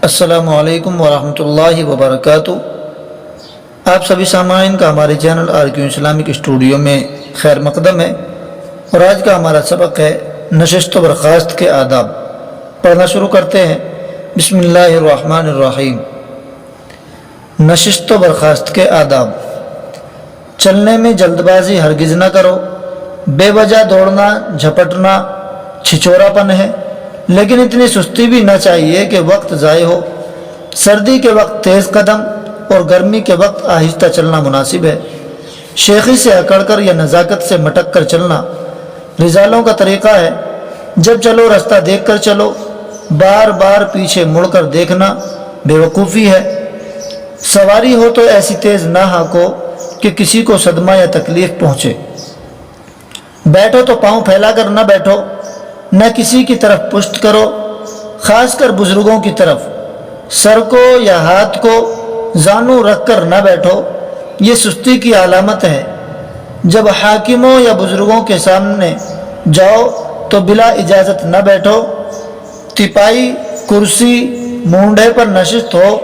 السلام علیکم ورحمۃ اللہ وبرکاتہ۔ آپ سبھی سامعین کا ہمارے چینل RQ اسلامک اسٹوڈیو میں خیر مقدم ہے، اور آج کا ہمارا سبق ہے نشست و برخاست کے آداب۔ پڑھنا شروع کرتے ہیں۔ بسم اللہ الرحمن الرحیم۔ نشست و برخاست کے آداب۔ چلنے میں جلد بازی ہرگز نہ کرو۔ بے وجہ دوڑنا، جھپٹنا چھچورا پن ہے، لیکن اتنی سستی بھی نہ چاہیے کہ وقت ضائع ہو۔ سردی کے وقت تیز قدم اور گرمی کے وقت آہستہ چلنا مناسب ہے۔ شیخی سے اکڑ کر یا نزاکت سے مٹک کر چلنا رجالوں کا طریقہ ہے۔ جب چلو راستہ دیکھ کر چلو، بار بار پیچھے مڑ کر دیکھنا بے وقوفی ہے۔ سواری ہو تو ایسی تیز نہ ہانکو کہ کسی کو صدمہ یا تکلیف پہنچے۔ بیٹھو تو پاؤں پھیلا کر نہ بیٹھو، نہ کسی کی طرف پشت کرو، خاص کر بزرگوں کی طرف۔ سر کو یا ہاتھ کو زانو رکھ کر نہ بیٹھو، یہ سستی کی علامت ہے۔ جب حاکموں یا بزرگوں کے سامنے جاؤ تو بلا اجازت نہ بیٹھو۔ تپائی، کرسی، مونڈے پر نشست ہو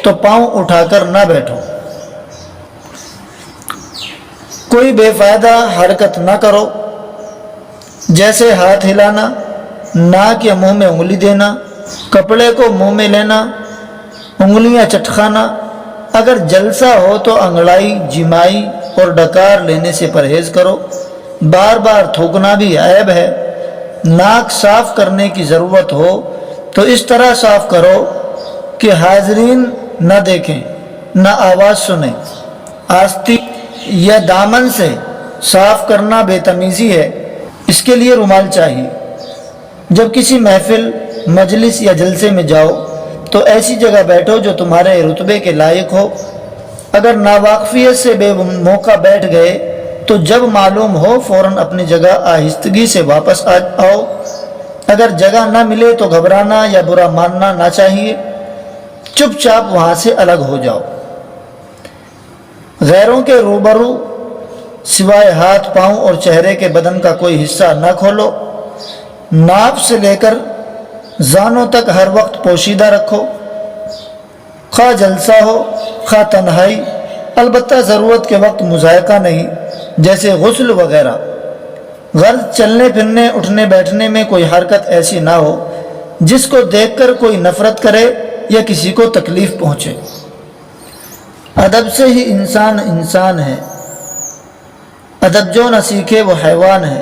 تو پاؤں اٹھا کر نہ بیٹھو۔ کوئی بے فائدہ حرکت نہ کرو، جیسے ہاتھ ہلانا، ناک یا منہ میں انگلی دینا، کپڑے کو منہ میں لینا، انگلیاں چٹکانا۔ اگر جلسہ ہو تو انگڑائی، جمائی اور ڈکار لینے سے پرہیز کرو۔ بار بار تھوکنا بھی عیب ہے۔ ناک صاف کرنے کی ضرورت ہو تو اس طرح صاف کرو کہ حاضرین نہ دیکھیں، نہ آواز سنیں۔ آستین یا دامن سے صاف کرنا بے تمیزی ہے، اس کے لیے رومال چاہیے۔ جب کسی محفل، مجلس یا جلسے میں جاؤ تو ایسی جگہ بیٹھو جو تمہارے رتبے کے لائق ہو۔ اگر ناواقفیت سے بے موقع بیٹھ گئے تو جب معلوم ہو فوراً اپنی جگہ آہستگی سے واپس آؤ۔ اگر جگہ نہ ملے تو گھبرانا یا برا ماننا نہ چاہیے، چپ چاپ وہاں سے الگ ہو جاؤ۔ غیروں کے روبرو سوائے ہاتھ، پاؤں اور چہرے کے بدن کا کوئی حصہ نہ کھولو۔ ناف سے لے کر زانوں تک ہر وقت پوشیدہ رکھو، خواہ جلسہ ہو خواہ تنہائی، البتہ ضرورت کے وقت مضائقہ نہیں، جیسے غسل وغیرہ۔ غرض چلنے پھرنے، اٹھنے بیٹھنے میں کوئی حرکت ایسی نہ ہو جس کو دیکھ کر کوئی نفرت کرے یا کسی کو تکلیف پہنچے۔ ادب سے ہی انسان انسان ہے، ادب جو نہ سیکھے وہ حیوان ہے۔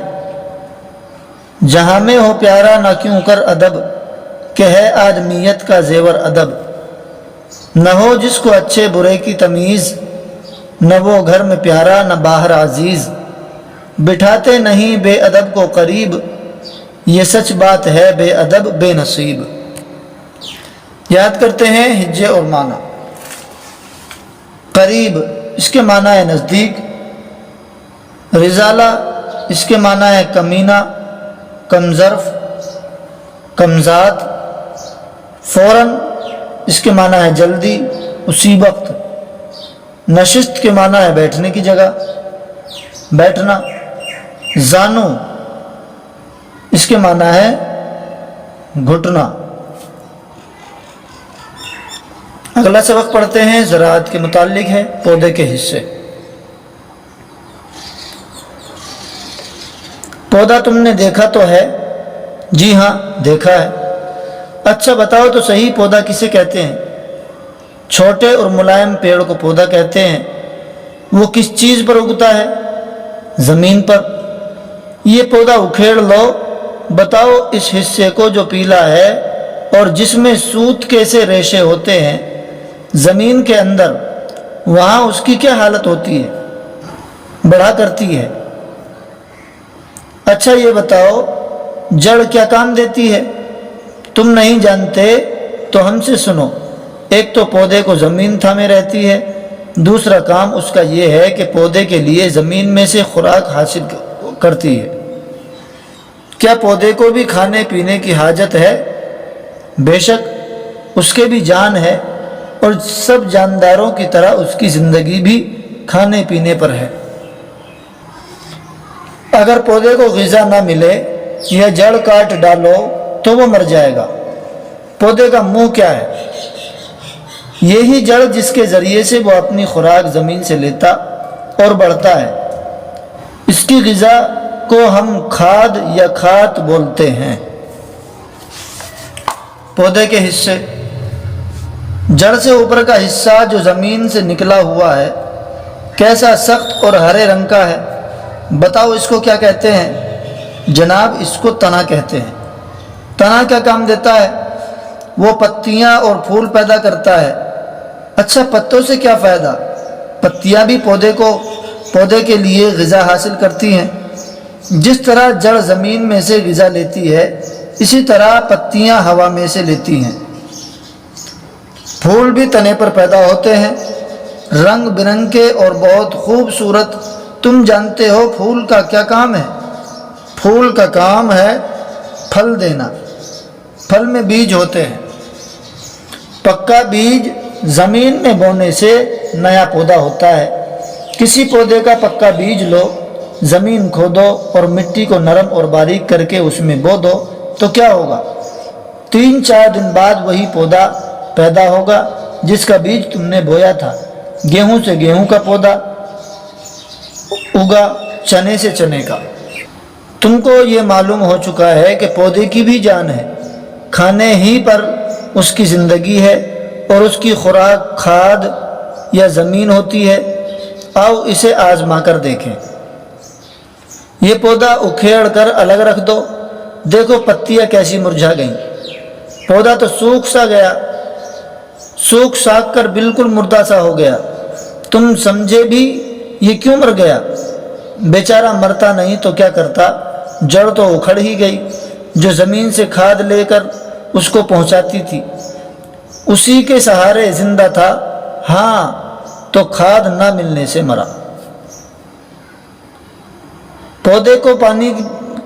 جہاں میں ہو پیارا نہ کیوں کر ادب، کہ ہے آدمیت کا زیور ادب۔ نہ ہو جس کو اچھے برے کی تمیز، نہ وہ گھر میں پیارا نہ باہر عزیز۔ بٹھاتے نہیں بے ادب کو قریب، یہ سچ بات ہے بے ادب بے نصیب۔ یاد کرتے ہیں ہجے اور معنی۔ قریب اس کے معنی ہے نزدیک۔ رزالہ اس کے معنی ہے کمینہ، کمظرف، کمزاد۔ فوراً اس کے معنی ہے جلدی، اسی وقت۔ نشست کے معنی ہے بیٹھنے کی جگہ، بیٹھنا۔ زانو اس کے معنی ہے گھٹنا۔ اگلا سبق پڑھتے ہیں، زراعت کے متعلق ہے، پودے کے حصے۔ پودا تم نے دیکھا تو ہے؟ جی ہاں دیکھا ہے۔ اچھا بتاؤ تو صحیح، پودا کسے کہتے ہیں؟ چھوٹے اور ملائم پیڑ کو پودا کہتے ہیں۔ وہ کس چیز پر اگتا ہے؟ زمین پر۔ یہ پودا اکھیڑ لو، بتاؤ اس حصے کو جو پیلا ہے اور جس میں سوت کیسے ریشے ہوتے ہیں، زمین کے اندر، وہاں اس کی کیا حالت ہوتی ہے؟ بڑھا کرتی ہے۔ اچھا یہ بتاؤ جڑ کیا کام دیتی ہے؟ تم نہیں جانتے تو ہم سے سنو۔ ایک تو پودے کو زمین تھامے رہتی ہے، دوسرا کام اس کا یہ ہے کہ پودے کے لیے زمین میں سے خوراک حاصل کرتی ہے۔ کیا پودے کو بھی کھانے پینے کی حاجت ہے؟ بے شک اس کے بھی جان ہے، اور سب جانداروں کی طرح اس کی زندگی بھی کھانے پینے پر ہے۔ اگر پودے کو غذا نہ ملے یا جڑ کاٹ ڈالو تو وہ مر جائے گا۔ پودے کا منہ کیا ہے؟ یہی جڑ جس کے ذریعے سے وہ اپنی خوراک زمین سے لیتا اور بڑھتا ہے۔ اس کی غذا کو ہم کھاد یا کھات بولتے ہیں۔ پودے کے حصے: جڑ سے اوپر کا حصہ جو زمین سے نکلا ہوا ہے کیسا سخت اور ہرے رنگ کا ہے؟ بتاؤ اس کو کیا کہتے ہیں؟ جناب اس کو تنا کہتے ہیں۔ تنا کیا کام دیتا ہے؟ وہ پتیاں اور پھول پیدا کرتا ہے۔ اچھا پتوں سے کیا فائدہ؟ پتیاں بھی پودے کے لیے غذا حاصل کرتی ہیں۔ جس طرح جڑ زمین میں سے غذا لیتی ہے اسی طرح پتیاں ہوا میں سے لیتی ہیں۔ پھول بھی تنے پر پیدا ہوتے ہیں، رنگ برنگ کے اور بہت خوبصورت۔ تم جانتے ہو پھول کا کیا کام ہے؟ پھول کا کام ہے پھل دینا۔ پھل میں بیج ہوتے ہیں۔ پکا بیج زمین میں بونے سے نیا پودا ہوتا ہے۔ کسی پودے کا پکا بیج لو، زمین کھودو اور مٹی کو نرم اور باریک کر کے اس میں بو دو تو کیا ہوگا؟ 3-4 دن بعد وہی پودا پیدا ہوگا جس کا بیج تم نے بویا تھا۔ گیہوں سے گیہوں کا پودا اگا، چنے سے چنے کا۔ تم کو یہ معلوم ہو چکا ہے کہ پودے کی بھی جان ہے، کھانے ہی پر اس کی زندگی ہے اور اس کی خوراک کھاد یا زمین ہوتی ہے۔ آؤ اسے آزما کر دیکھیں۔ یہ پودا اکھیڑ کر الگ رکھ دو، دیکھو پتیاں کیسی مرجھا گئیں۔ پودا تو سوکھ ساکھ کر بالکل مردہ سا ہو گیا۔ تم سمجھے بھی یہ کیوں مر گیا؟ بیچارہ مرتا نہیں تو کیا کرتا، جڑ تو اکھڑ ہی گئی جو زمین سے کھاد لے کر اس کو پہنچاتی تھی، اسی کے سہارے زندہ تھا۔ ہاں تو کھاد نہ ملنے سے مرا۔ پودے کو پانی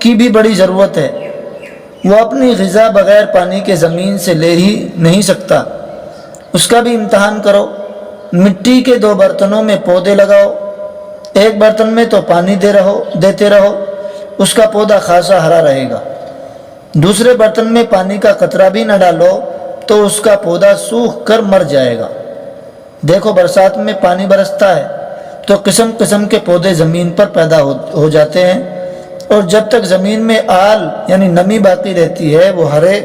کی بھی بڑی ضرورت ہے، وہ اپنی غذا بغیر پانی کے زمین سے لے ہی نہیں سکتا۔ اس کا بھی امتحان کرو۔ مٹی کے 2 برتنوں میں پودے لگاؤ، ایک برتن میں تو پانی دیتے رہو، اس کا پودا خاصا ہرا رہے گا۔ دوسرے برتن میں پانی کا قطرہ بھی نہ ڈالو تو اس کا پودا سوکھ کر مر جائے گا۔ دیکھو برسات میں پانی برستا ہے تو قسم قسم کے پودے زمین پر پیدا ہو جاتے ہیں، اور جب تک زمین میں آل یعنی نمی باقی رہتی ہے وہ ہرے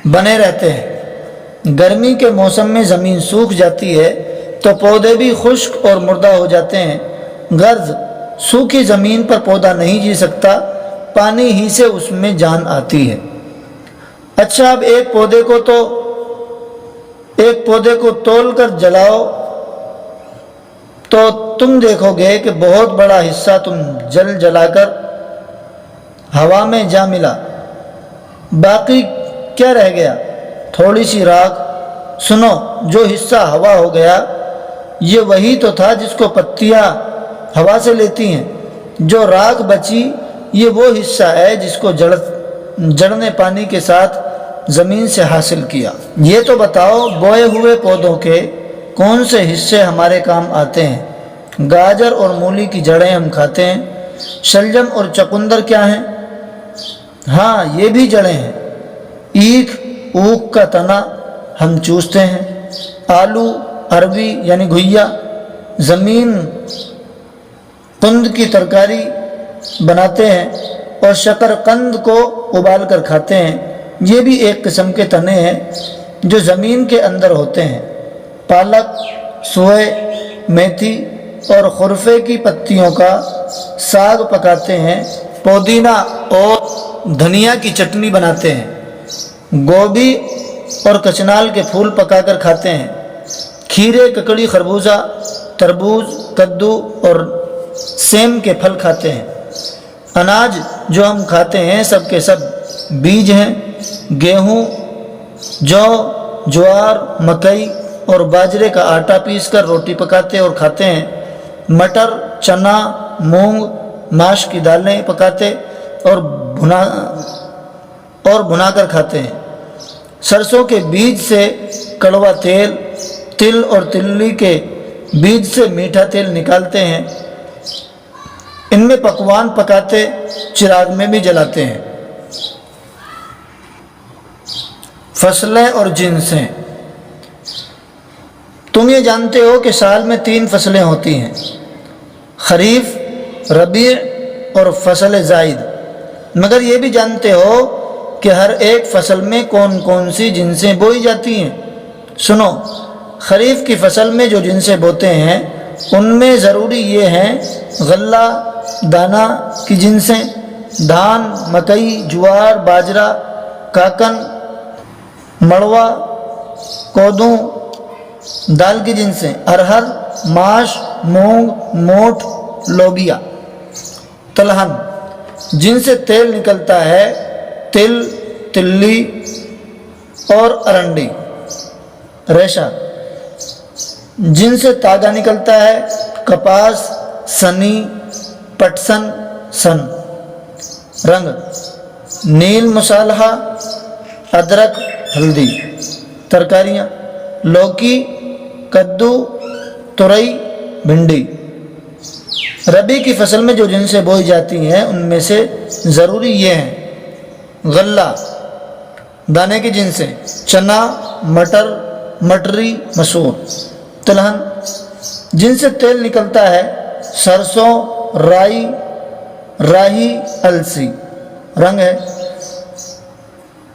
بنے رہتے ہیں۔ گرمی کے موسم میں زمین سوکھ جاتی ہے تو پودے بھی خشک اور مردہ ہو جاتے ہیں۔ غرض سوکھی زمین پر پودا نہیں جی سکتا، پانی ہی سے اس میں جان آتی ہے۔ اچھا اب ایک پودے کو تول کر جلاؤ تو تم دیکھو گے کہ بہت بڑا حصہ تم جلا کر ہوا میں جا ملا، باقی کیا رہ گیا؟ تھوڑی سی راکھ۔ سنو، جو حصہ ہوا ہو گیا یہ وہی تو تھا جس کو پتیاں ہوا سے لیتی ہیں۔ جو راکھ بچی یہ وہ حصہ ہے جس کو جڑ نے پانی کے ساتھ زمین سے حاصل کیا۔ یہ تو بتاؤ بوئے ہوئے پودوں کے کون سے حصے ہمارے کام آتے ہیں؟ گاجر اور مولی کی جڑیں ہم کھاتے ہیں۔ شلجم اور چقندر کیا ہیں؟ ہاں یہ بھی جڑیں ہیں۔ اوکھ کا تنا ہم چوستے ہیں۔ آلو، اروی یعنی گھوئیاں، زمین قند کی ترکاری بناتے ہیں، اور شکر قند کو ابال کر کھاتے ہیں۔ یہ بھی ایک قسم کے تنے ہیں جو زمین کے اندر ہوتے ہیں۔ پالک، سوئے، میتھی اور خرفے کی پتیوں کا ساگ پکاتے ہیں۔ پودینہ اور دھنیا کی چٹنی بناتے ہیں۔ گوبھی اور کچنال کے پھول پکا کر کھاتے ہیں۔ کھیرے، ککڑی، خربوزہ، تربوز، کدو اور سیم کے پھل کھاتے ہیں۔ اناج جو ہم کھاتے ہیں سب کے سب بیج ہیں۔ گیہوں، جو، جوار، مکئی اور باجرے کا آٹا پیس کر روٹی پکاتے اور کھاتے ہیں۔ مٹر، چنا، مونگ، ماش کی دالیں پکاتے اور بھنا کر کھاتے ہیں۔ سرسوں کے بیج سے کڑوا تیل، تل اور تلی کے بیج سے میٹھا تیل نکالتے ہیں۔ ان میں پکوان پکاتے، چراغ میں بھی جلاتے ہیں۔ فصلیں اور جنسیں۔ تم یہ جانتے ہو کہ سال میں 3 فصلیں ہوتی ہیں، خریف، ربیع اور فصل زائد، مگر یہ بھی جانتے ہو کہ ہر ایک فصل میں کون کون سی جنسیں بوئی جاتی ہیں۔ سنو، خریف کی فصل میں جو جنسیں بوتے ہیں ان میں ضروری یہ ہیں: غلہ، دانہ کی جنسیں، دھان، مکئی، جوار، باجرہ، کاکن، مڑوا، کودوں، دال کی جنسیں، ارہر، ماش، مونگ، موٹ، لوبیا، تلہن جن سے تیل نکلتا ہے، تل، تلی اور ارنڈی، ریشہ جن سے تاگا نکلتا ہے، کپاس، سنی، پٹسن، سن، رنگ، نیل، مصالحہ، ادرک، ہلدی، ترکاریاں، لوکی، کدو، ترئی، بھنڈی۔ ربیع کی فصل میں جو جنسیں بوئی جاتی ہیں ان میں سے ضروری یہ ہیں: غلہ، دانے کی جنسیں، چنا، مٹر، مٹری، مسور، تلہن جن سے تیل نکلتا ہے، سرسوں، رائی، راہی، السی، رنگ ہے،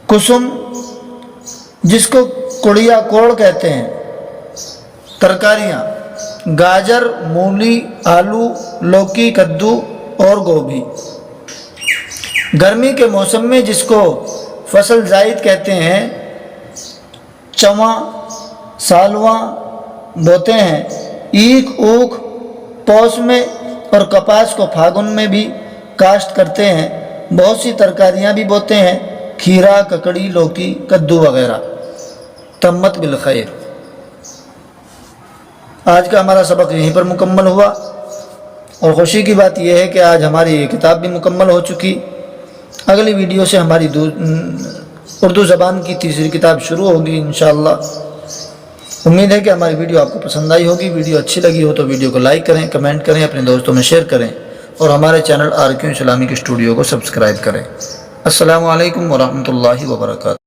کسم جس کو کڑیا کوڑ کہتے ہیں، ترکاریاں، گاجر، مولی، آلو، لوکی، کدو اور گوبھی۔ گرمی کے موسم میں جس کو فصل زائد کہتے ہیں، چواں، سالواں بوتے ہیں، ایکھ، اوکھ پوس میں اور کپاس کو پھاگن میں بھی کاشت کرتے ہیں۔ بہت سی ترکاریاں بھی بوتے ہیں، کھیرا، ککڑی، لوکی، کدو وغیرہ۔ تمت بالخیر۔ آج کا ہمارا سبق یہیں پر مکمل ہوا، اور خوشی کی بات یہ ہے کہ آج ہماری یہ کتاب بھی مکمل ہو چکی۔ اگلی ویڈیو سے ہماری اردو زبان کی تیسری کتاب شروع ہوگی انشاءاللہ۔ امید ہے کہ ہماری ویڈیو آپ کو پسند آئی ہوگی۔ ویڈیو اچھی لگی ہو تو ویڈیو کو لائک کریں، کمنٹ کریں، اپنے دوستوں میں شیئر کریں، اور ہمارے چینل RQ اسلامک اسٹوڈیو کو سبسکرائب کریں۔ السلام علیکم ورحمۃ اللہ وبرکاتہ۔